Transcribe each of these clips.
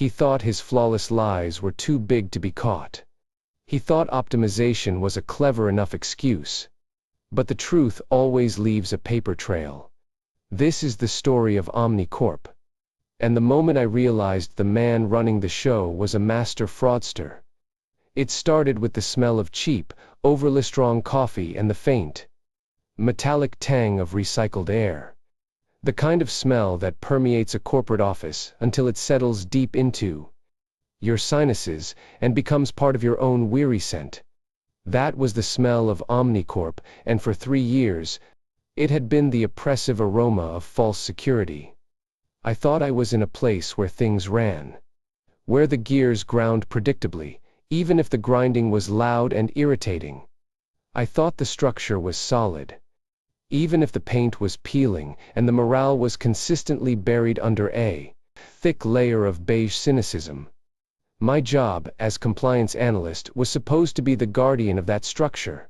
He thought his flawless lies were too big to be caught. He thought optimization was a clever enough excuse. But the truth always leaves a paper trail. This is the story of OmniCorp. And the moment I realized the man running the show was a master fraudster. It started with the smell of cheap, overly strong coffee and the faint, metallic tang of recycled air. The kind of smell that permeates a corporate office until it settles deep into your sinuses and becomes part of your own weary scent. That was the smell of OmniCorp, and for 3 years, it had been the oppressive aroma of false security. I thought I was in a place where things ran, where the gears ground predictably, even if the grinding was loud and irritating. I thought the structure was solid, even if the paint was peeling and the morale was consistently buried under a thick layer of beige cynicism. My job, as compliance analyst, was supposed to be the guardian of that structure.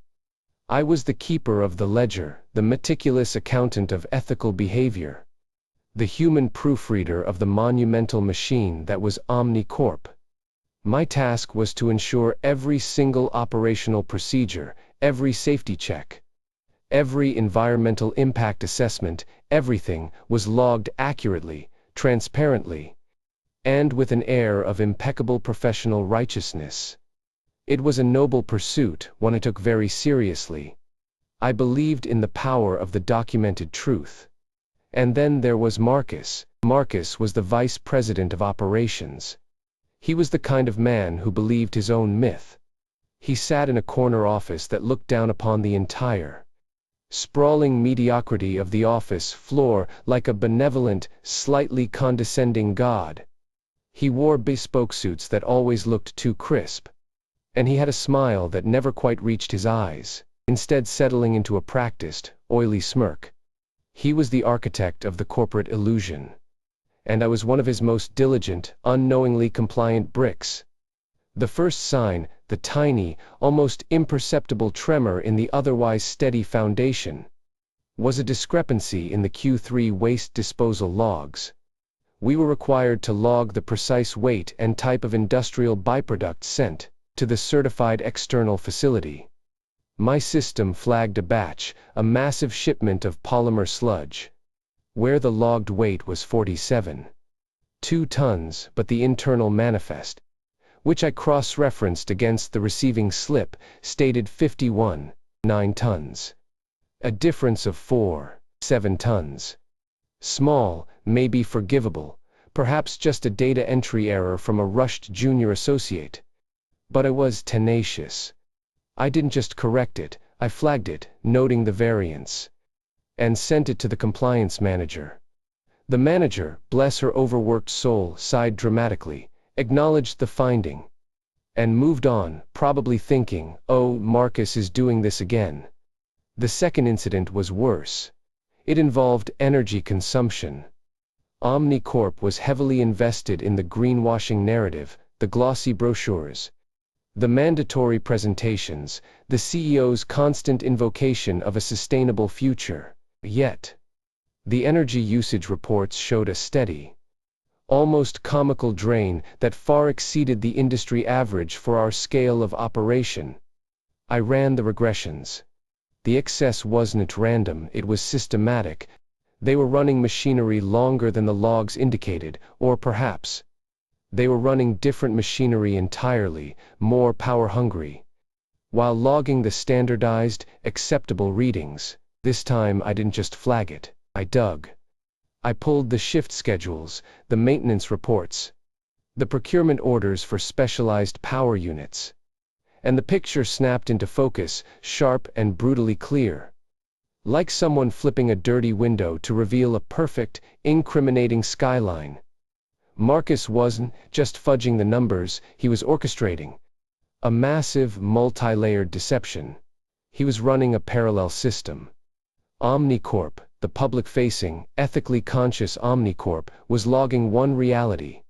I was the keeper of the ledger, the meticulous accountant of ethical behavior, the human proofreader of the monumental machine that was OmniCorp. My task was to ensure every single operational procedure, every safety check, every environmental impact assessment, everything was logged accurately, transparently, and with an air of impeccable professional righteousness. It was a noble pursuit, one I took very seriously. I believed in the power of the documented truth. And then there was Marcus. Marcus was the vice president of operations. He was the kind of man who believed his own myth. He sat in a corner office that looked down upon the entire sprawling mediocrity of the office floor like a benevolent, slightly condescending god. He wore bespoke suits that always looked too crisp. And he had a smile that never quite reached his eyes, instead settling into a practiced, oily smirk. He was the architect of the corporate illusion. And I was one of his most diligent, unknowingly compliant bricks. The first sign, the tiny, almost imperceptible tremor in the otherwise steady foundation, was a discrepancy in the Q3 waste disposal logs. We were required to log the precise weight and type of industrial byproduct sent to the certified external facility. My system flagged a batch, a massive shipment of polymer sludge, where the logged weight was 47.2 tons, but the internal manifest, which I cross-referenced against the receiving slip, stated 51.9 tons. A difference of 4.7 tons. Small, maybe forgivable, perhaps just a data entry error from a rushed junior associate. But I was tenacious. I didn't just correct it, I flagged it, noting the variance, and sent it to the compliance manager. The manager, bless her overworked soul, sighed dramatically, acknowledged the finding, and moved on, probably thinking, oh, Marcus is doing this again. The second incident was worse. It involved energy consumption. OmniCorp was heavily invested in the greenwashing narrative, the glossy brochures, the mandatory presentations, the CEO's constant invocation of a sustainable future. Yet, the energy usage reports showed a steady, almost comical drain that far exceeded the industry average for our scale of operation. I ran the regressions. The excess wasn't random, it was systematic. They were running machinery longer than the logs indicated, or perhaps they were running different machinery entirely, more power-hungry, while logging the standardized, acceptable readings. This time I didn't just flag it, I dug. I pulled the shift schedules, the maintenance reports, the procurement orders for specialized power units. And the picture snapped into focus, sharp and brutally clear. Like someone flipping a dirty window to reveal a perfect, incriminating skyline. Marcus wasn't just fudging the numbers, he was orchestrating a massive, multi-layered deception. He was running a parallel system. OmniCorp, the public-facing, ethically conscious OmniCorp, was logging one reality.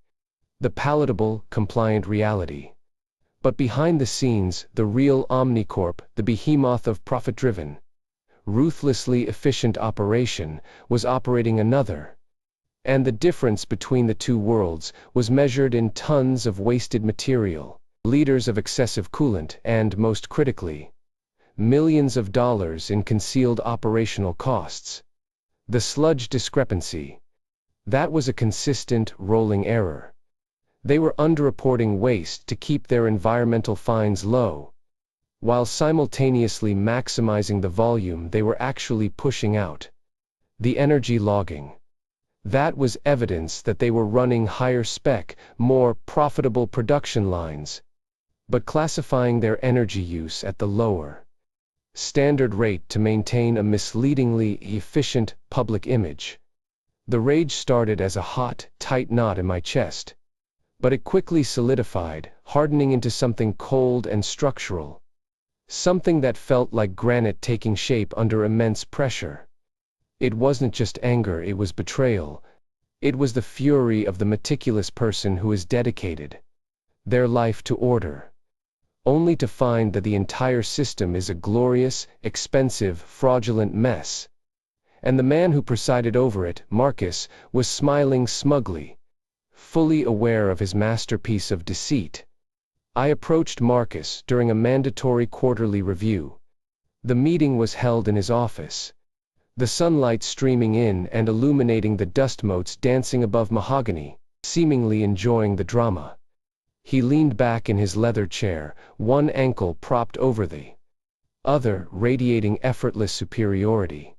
The palatable, compliant reality. But behind the scenes, the real OmniCorp, the behemoth of profit-driven, ruthlessly efficient operation, was operating another, And the difference between the two worlds was measured in tons of wasted material, liters of excessive coolant, and, most critically, millions of dollars in concealed operational costs. The sludge discrepancy. That was a consistent, rolling error. They were underreporting waste to keep their environmental fines low, while simultaneously maximizing the volume they were actually pushing out. The energy logging. That was evidence that they were running higher spec, more profitable production lines, but classifying their energy use at the lower standard rate to maintain a misleadingly efficient public image. The rage started as a hot, tight knot in my chest, but it quickly solidified, hardening into something cold and structural. Something that felt like granite taking shape under immense pressure. It wasn't just anger, it was betrayal. It was the fury of the meticulous person who is dedicated their life to order, only to find that the entire system is a glorious, expensive, fraudulent mess. And the man who presided over it, Marcus, was smiling smugly, fully aware of his masterpiece of deceit. I approached Marcus during a mandatory quarterly review. The meeting was held in his office, the sunlight streaming in and illuminating the dust motes dancing above mahogany, seemingly enjoying the drama. He leaned back in his leather chair, one ankle propped over the other, radiating effortless superiority.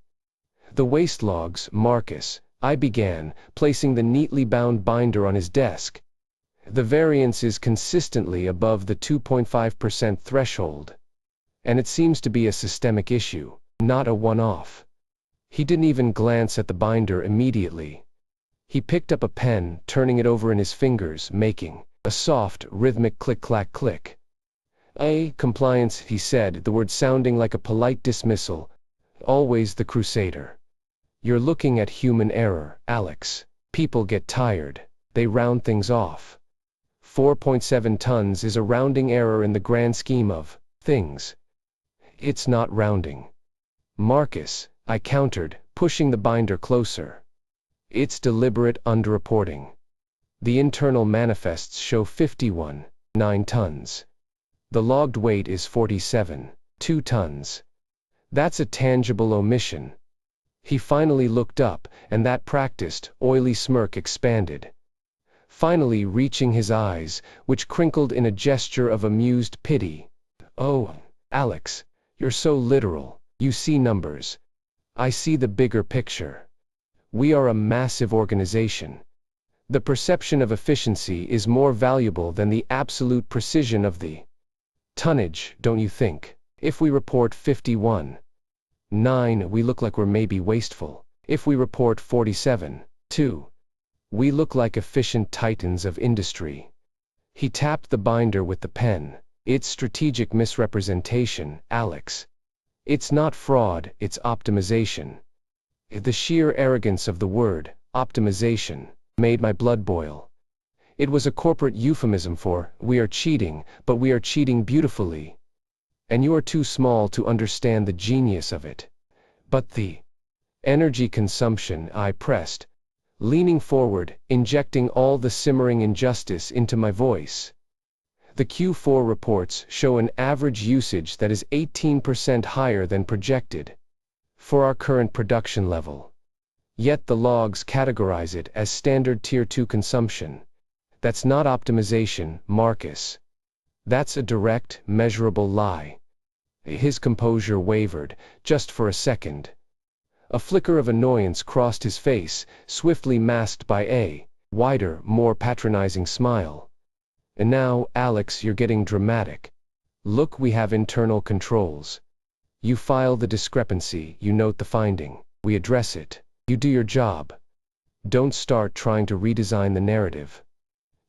The waste logs, Marcus, I began, placing the neatly bound binder on his desk. The variance is consistently above the 2.5% threshold. And it seems to be a systemic issue, not a one-off. He didn't even glance at the binder immediately. He picked up a pen, turning it over in his fingers, making a soft, rhythmic click-clack-click. Compliance, he said, the word sounding like a polite dismissal. Always the crusader. You're looking at human error, Alex. People get tired. They round things off. 4.7 tons is a rounding error in the grand scheme of things. It's not rounding. Marcus, I countered, pushing the binder closer. It's deliberate underreporting. The internal manifests show 51.9 tons. The logged weight is 47.2 tons. That's a tangible omission. He finally looked up, and that practiced, oily smirk expanded, finally reaching his eyes, which crinkled in a gesture of amused pity. Oh, Alex, you're so literal. You see numbers. I see the bigger picture. We are a massive organization. The perception of efficiency is more valuable than the absolute precision of the tonnage, don't you think? If we report 51.9, we look like we're maybe wasteful. If we report 47.2, we look like efficient titans of industry. He tapped the binder with the pen. It's strategic misrepresentation, Alex. It's not fraud, it's optimization. The sheer arrogance of the word, optimization, made my blood boil. It was a corporate euphemism for, we are cheating, but we are cheating beautifully. And you are too small to understand the genius of it. But the energy consumption, I pressed, leaning forward, injecting all the simmering injustice into my voice. The Q4 reports show an average usage that is 18% higher than projected for our current production level. Yet the logs categorize it as standard Tier 2 consumption. That's not optimization, Marcus. That's a direct, measurable lie. His composure wavered, just for a second. A flicker of annoyance crossed his face, swiftly masked by a wider, more patronizing smile. And now, Alex, you're getting dramatic. Look, we have internal controls. You file the discrepancy, you note the finding, we address it. You do your job. Don't start trying to redesign the narrative.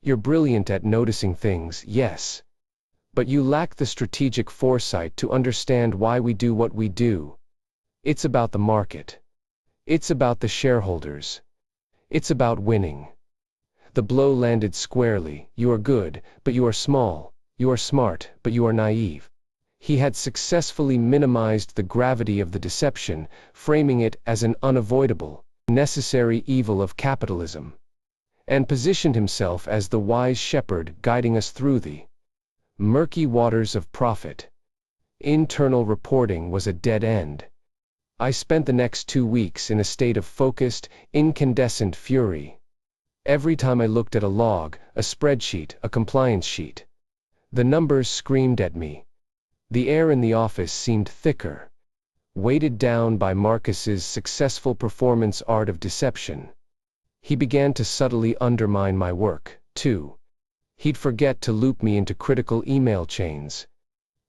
You're brilliant at noticing things, yes. But you lack the strategic foresight to understand why we do what we do. It's about the market. It's about the shareholders. It's about winning. The blow landed squarely. You are good, but you are small. You are smart, but you are naive. He had successfully minimized the gravity of the deception, framing it as an unavoidable necessary evil of capitalism, and positioned himself as the wise shepherd guiding us through the murky waters of profit. Internal reporting was a dead end. I spent the next 2 weeks in a state of focused, incandescent fury. Every time I looked at a log, a spreadsheet, a compliance sheet, the numbers screamed at me. The air in the office seemed thicker, weighted down by Marcus's successful performance art of deception. He began to subtly undermine my work, too. He'd forget to loop me into critical email chains.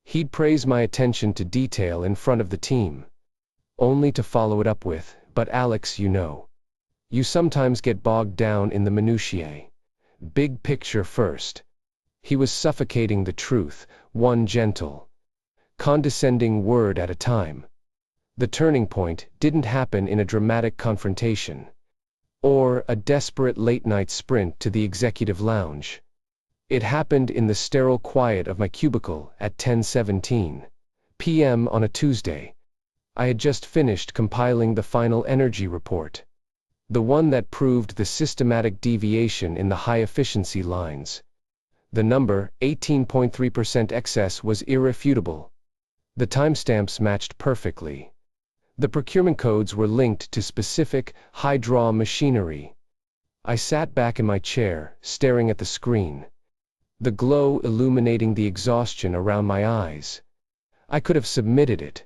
He'd praise my attention to detail in front of the team, only to follow it up with, "But Alex, you sometimes get bogged down in the minutiae. Big picture first." He was suffocating the truth, one gentle, condescending word at a time. The turning point didn't happen in a dramatic confrontation, or a desperate late-night sprint to the executive lounge. It happened in the sterile quiet of my cubicle at 10:17 p.m. on a Tuesday. I had just finished compiling the final energy report, the one that proved the systematic deviation in the high-efficiency lines. The number, 18.3% excess, was irrefutable. The timestamps matched perfectly. The procurement codes were linked to specific, high-draw machinery. I sat back in my chair, staring at the screen, the glow illuminating the exhaustion around my eyes. I could have submitted it.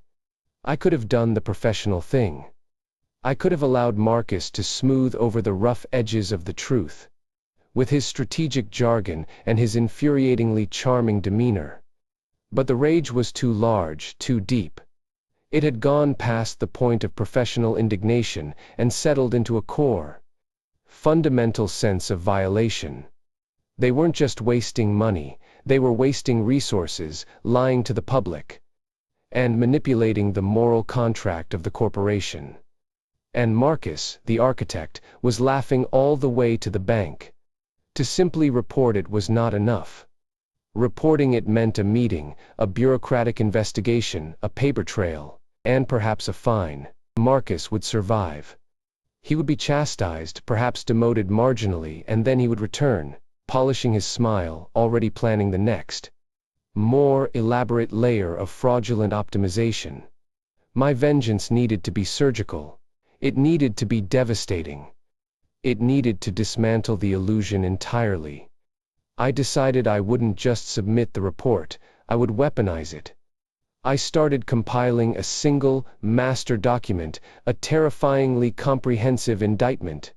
I could have done the professional thing. I could have allowed Marcus to smooth over the rough edges of the truth, with his strategic jargon and his infuriatingly charming demeanor. But the rage was too large, too deep. It had gone past the point of professional indignation and settled into a core, fundamental sense of violation. They weren't just wasting money, they were wasting resources, lying to the public, and manipulating the moral contract of the corporation. And Marcus, the architect, was laughing all the way to the bank. To simply report it was not enough. Reporting it meant a meeting, a bureaucratic investigation, a paper trail, and perhaps a fine. Marcus would survive. He would be chastised, perhaps demoted marginally, and then he would return, polishing his smile, already planning the next, more elaborate layer of fraudulent optimization. My vengeance needed to be surgical. It needed to be devastating. It needed to dismantle the illusion entirely. I decided I wouldn't just submit the report, I would weaponize it. I started compiling a single, master document, a terrifyingly comprehensive indictment.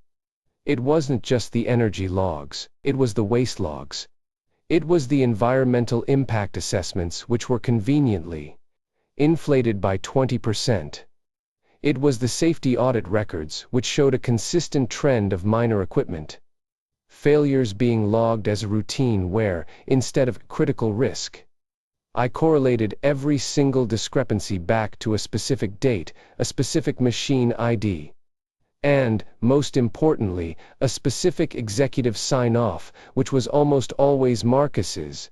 It wasn't just the energy logs, it was the waste logs. It was the environmental impact assessments, which were conveniently inflated by 20%. It was the safety audit records, which showed a consistent trend of minor equipment failures being logged as a routine where, instead of critical risk. I correlated every single discrepancy back to a specific date, a specific machine ID, and, most importantly, a specific executive sign-off, which was almost always Marcus's.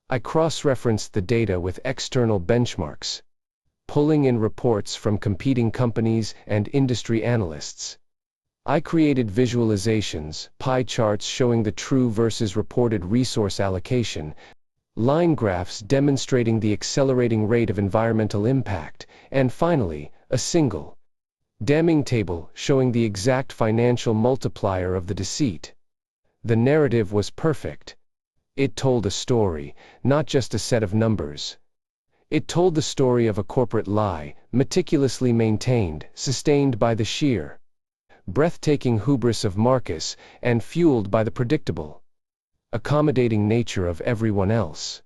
I cross-referenced the data with external benchmarks, pulling in reports from competing companies and industry analysts. I created visualizations, pie charts showing the true versus reported resource allocation, line graphs demonstrating the accelerating rate of environmental impact, and finally, a single, damning table showing the exact financial multiplier of the deceit. The narrative was perfect. It told a story, not just a set of numbers. It told the story of a corporate lie, meticulously maintained, sustained by the sheer, breathtaking hubris of Marcus, and fueled by the predictable, accommodating nature of everyone else.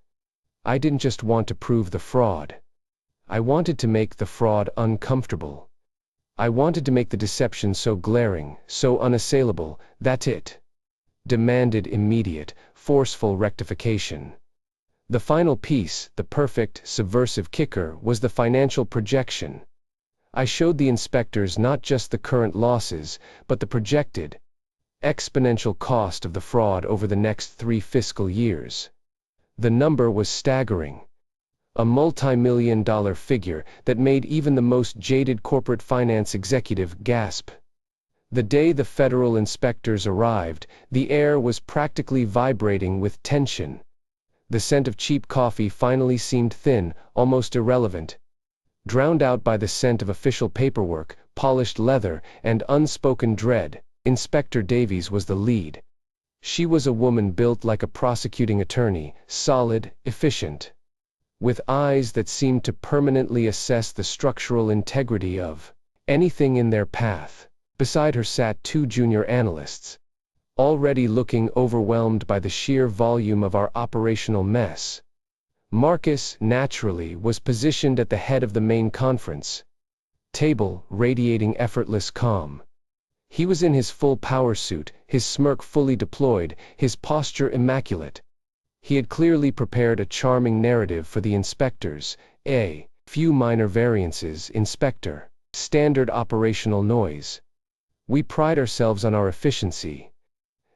I didn't just want to prove the fraud. I wanted to make the fraud uncomfortable. I wanted to make the deception so glaring, so unassailable, that it demanded immediate, forceful rectification. The final piece, the perfect, subversive kicker, was the financial projection. I showed the inspectors not just the current losses, but the projected, exponential cost of the fraud over the next 3 fiscal years. The number was staggering. A multi-million-dollar figure that made even the most jaded corporate finance executive gasp. The day the federal inspectors arrived, the air was practically vibrating with tension. The scent of cheap coffee finally seemed thin, almost irrelevant, drowned out by the scent of official paperwork, polished leather, and unspoken dread. Inspector Davies was the lead. She was a woman built like a prosecuting attorney, solid, efficient, with eyes that seemed to permanently assess the structural integrity of anything in their path. Beside her sat two junior analysts, already looking overwhelmed by the sheer volume of our operational mess. Marcus, naturally, was positioned at the head of the main conference table, radiating effortless calm. He was in his full power suit, his smirk fully deployed, his posture immaculate. He had clearly prepared a charming narrative for the inspectors. A few minor variances, Inspector. Standard operational noise. We pride ourselves on our efficiency,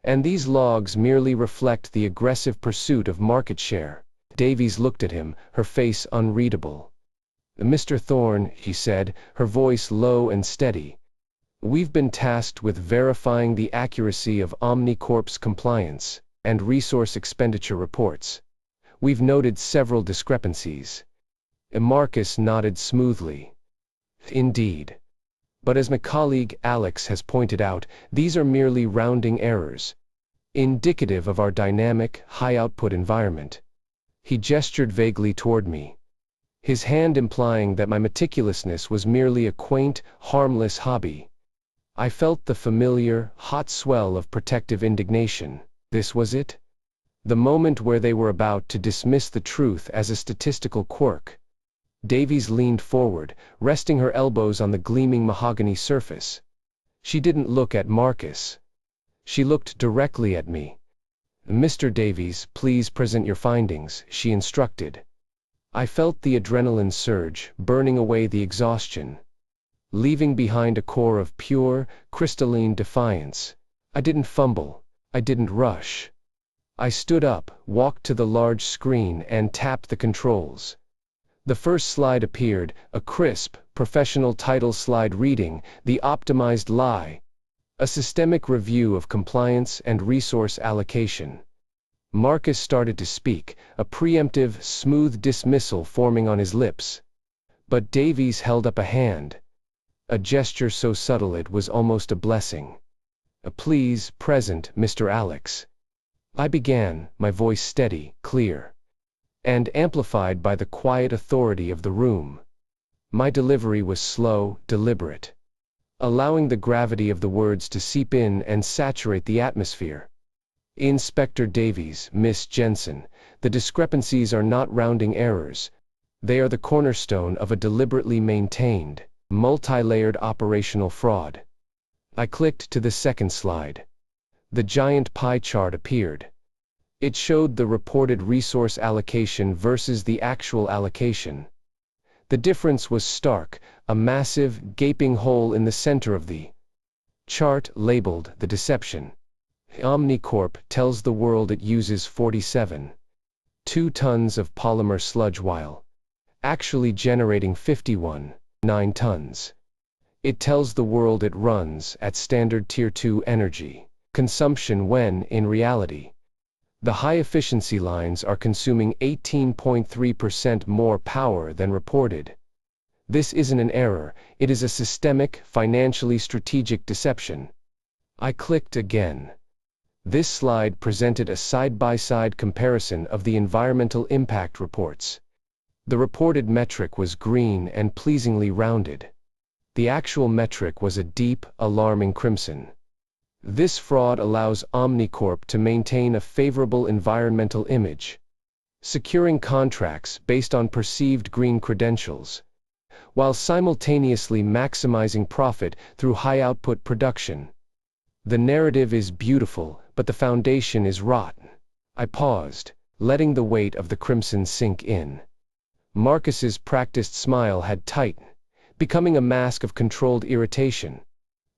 and these logs merely reflect the aggressive pursuit of market share. Davies looked at him, her face unreadable. Mr. Thorne, she said, her voice low and steady, we've been tasked with verifying the accuracy of OmniCorp's compliance and resource expenditure reports. We've noted several discrepancies. Marcus nodded smoothly. Indeed. But as my colleague Alex has pointed out, these are merely rounding errors, indicative of our dynamic, high-output environment. He gestured vaguely toward me, his hand implying that my meticulousness was merely a quaint, harmless hobby. I felt the familiar, hot swell of protective indignation. This was it? The moment where they were about to dismiss the truth as a statistical quirk. Davies leaned forward, resting her elbows on the gleaming mahogany surface. She didn't look at Marcus. She looked directly at me. Mr. Davies, please present your findings, she instructed. I felt the adrenaline surge, burning away the exhaustion, leaving behind a core of pure, crystalline defiance. I didn't fumble. I didn't rush. I stood up, walked to the large screen, and tapped the controls. The first slide appeared, a crisp, professional title slide reading, "The Optimized Lie. A Systemic Review of Compliance and Resource Allocation." Marcus started to speak, a preemptive, smooth dismissal forming on his lips. But Davies held up a hand, a gesture so subtle it was almost a blessing. Please, present, Mr. Alex. I began, my voice steady, clear, and amplified by the quiet authority of the room. My delivery was slow, deliberate, allowing the gravity of the words to seep in and saturate the atmosphere. Inspector Davies, Miss Jensen, the discrepancies are not rounding errors. They are the cornerstone of a deliberately maintained, multi-layered operational fraud. I clicked to the second slide. The giant pie chart appeared. It showed the reported resource allocation versus the actual allocation. The difference was stark, a massive, gaping hole in the center of the chart labeled "The Deception." OmniCorp tells the world it uses 47.2 tons of polymer sludge while actually generating 51.9 tons. It tells the world it runs at standard Tier 2 energy consumption when, in reality, the high-efficiency lines are consuming 18.3% more power than reported. This isn't an error, it is a systemic, financially strategic deception. I clicked again. This slide presented a side-by-side comparison of the environmental impact reports. The reported metric was green and pleasingly rounded. The actual metric was a deep, alarming crimson. This fraud allows OmniCorp to maintain a favorable environmental image, securing contracts based on perceived green credentials, while simultaneously maximizing profit through high-output production. The narrative is beautiful, but the foundation is rotten. I paused, letting the weight of the crimson sink in. Marcus's practiced smile had tightened, becoming a mask of controlled irritation.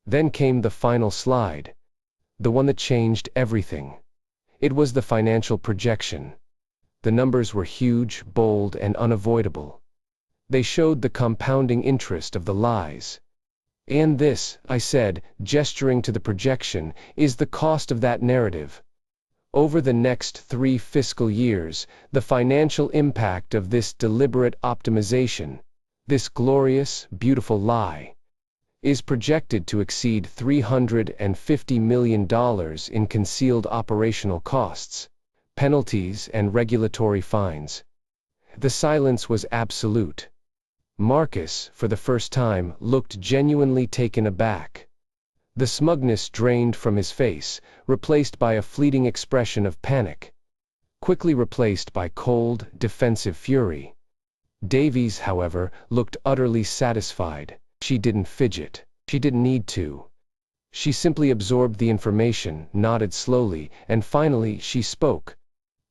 Then came the final slide, the one that changed everything. It was the financial projection. The numbers were huge, bold, and unavoidable. They showed the compounding interest of the lies. And this, I said, gesturing to the projection, is the cost of that narrative. Over the next 3 fiscal years, the financial impact of this deliberate optimization, this glorious, beautiful lie, is projected to exceed $350 million in concealed operational costs, penalties and regulatory fines. The silence was absolute. Marcus, for the first time, looked genuinely taken aback. The smugness drained from his face, replaced by a fleeting expression of panic, quickly replaced by cold, defensive fury. Davies, however, looked utterly satisfied. She didn't fidget. She didn't need to. She simply absorbed the information, nodded slowly, and finally she spoke,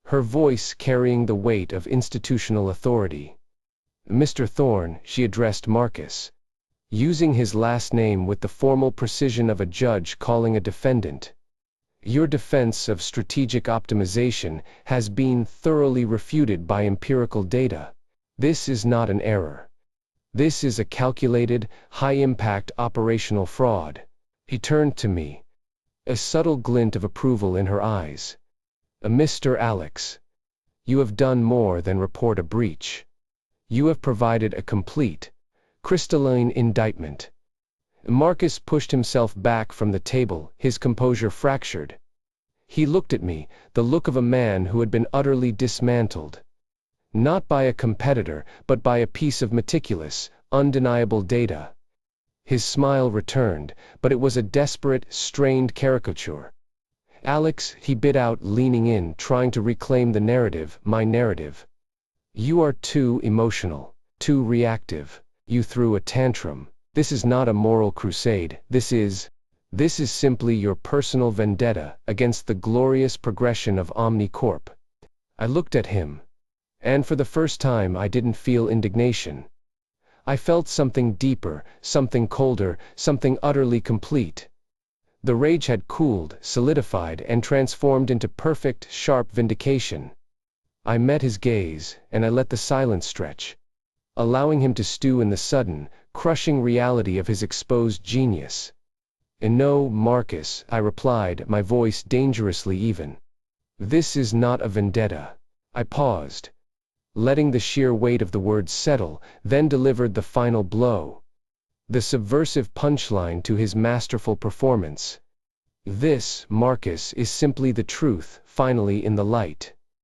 her voice carrying the weight of institutional authority. "Mr. Thorne," she addressed Marcus, using his last name with the formal precision of a judge calling a defendant. "Your defense of strategic optimization has been thoroughly refuted by empirical data. This is not an error. This is a calculated, high-impact operational fraud." He turned to me, a subtle glint of approval in her eyes. "Mr. Alex, you have done more than report a breach. You have provided a complete, crystalline indictment." Marcus pushed himself back from the table, his composure fractured. He looked at me, the look of a man who had been utterly dismantled. Not by a competitor, but by a piece of meticulous, undeniable data. His smile returned, but it was a desperate, strained caricature. "Alex," he bit out, leaning in, trying to reclaim the narrative, my narrative. "You are too emotional, too reactive. You threw a tantrum. This is not a moral crusade. This is simply your personal vendetta against the glorious progression of OmniCorp." I looked at him, and for the first time I didn't feel indignation. I felt something deeper, something colder, something utterly complete. The rage had cooled, solidified, and transformed into perfect, sharp vindication. I met his gaze, and I let the silence stretch, allowing him to stew in the sudden, crushing reality of his exposed genius. "No, Marcus," I replied, my voice dangerously even. "This is not a vendetta." I paused, letting the sheer weight of the words settle, then delivered the final blow, the subversive punchline to his masterful performance. "This, Marcus, is simply the truth, finally in the light.